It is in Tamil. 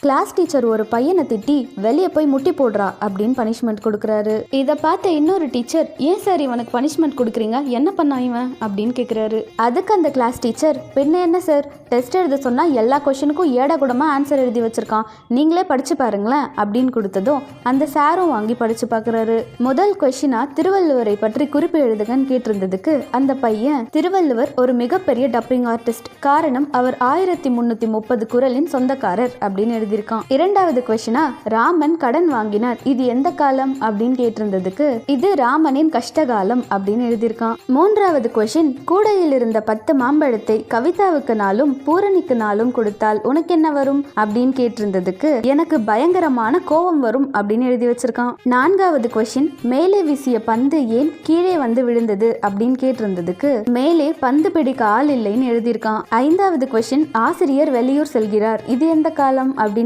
கிளாஸ் டீச்சர் ஒரு பையனை திட்டி வெளியே போய் முட்டி போடுறா அப்படின்னு பனிஷ்மெண்ட் கொடுக்குறாரு. இதை பார்த்த இன்னொரு டீச்சர், ஏன் சார் இவனுக்கு பனிஷ்மெண்ட் கொடுக்குறீங்க, என்ன பண்ணா இவன் அப்படின்னு கேட்குறாரு. அதுக்கு அந்த கிளாஸ் டீச்சர், பின்ன என்ன சார், டெஸ்ட் எழுத சொன்னா எல்லா கொஸ்டினுக்கும் ஏடா கூடமா ஆன்சர் எழுதி வச்சிருக்கான், நீங்களே படிச்சு பாருங்களேன் அப்படின்னு கொடுத்ததும் அந்த சாரும் வாங்கி படிச்சு பார்க்குறாரு. முதல் கொஸ்டினா திருவள்ளுவரை பற்றி குறிப்பு எழுதுகன்னு கேட்டிருந்ததுக்கு அந்த பையன், திருவள்ளுவர் ஒரு மிகப்பெரிய டப்பிங் ஆர்டிஸ்ட், காரணம் அவர் 1330 குறளின் சொந்தக்காரர் அப்படின்னு எழுதியிருக்கான். இரண்டாவது கொஸ்டினா, ராமன் கடன் வாங்கினார், இது எந்த காலம் அப்படின்னு கேட்டிருந்ததுக்கு இது ராமனின் கஷ்டகாலம் அப்படின்னு எழுதியிருக்கான். மூன்றாவது கொஸ்டின், கூடையில் இருந்த 10 மாம்பழத்தை கவிதாவுக்கு நாளும் பூரணிக்கு நாளும் கொடுத்தால் உனக்கு என்ன வரும் அப்படின்னு கேட்டிருந்ததுக்கு எனக்கு பயங்கரமான கோபம் வரும் அப்படின்னு எழுதி வச்சிருக்கான். நான்காவது கொஸ்டின், மேலே வீசிய பந்து ஏன் கீழே வந்து விழுந்தது அப்படின்னு கேட்டிருந்ததுக்கு மேலே பந்து பிடிக்க ஆள் இல்லைன்னு எழுதியிருக்கான். ஐந்தாவது கொஸ்டின், ஆசிரியர் வெளியூர் செல்கிறார், இது எந்த காலம் அப்படின்னு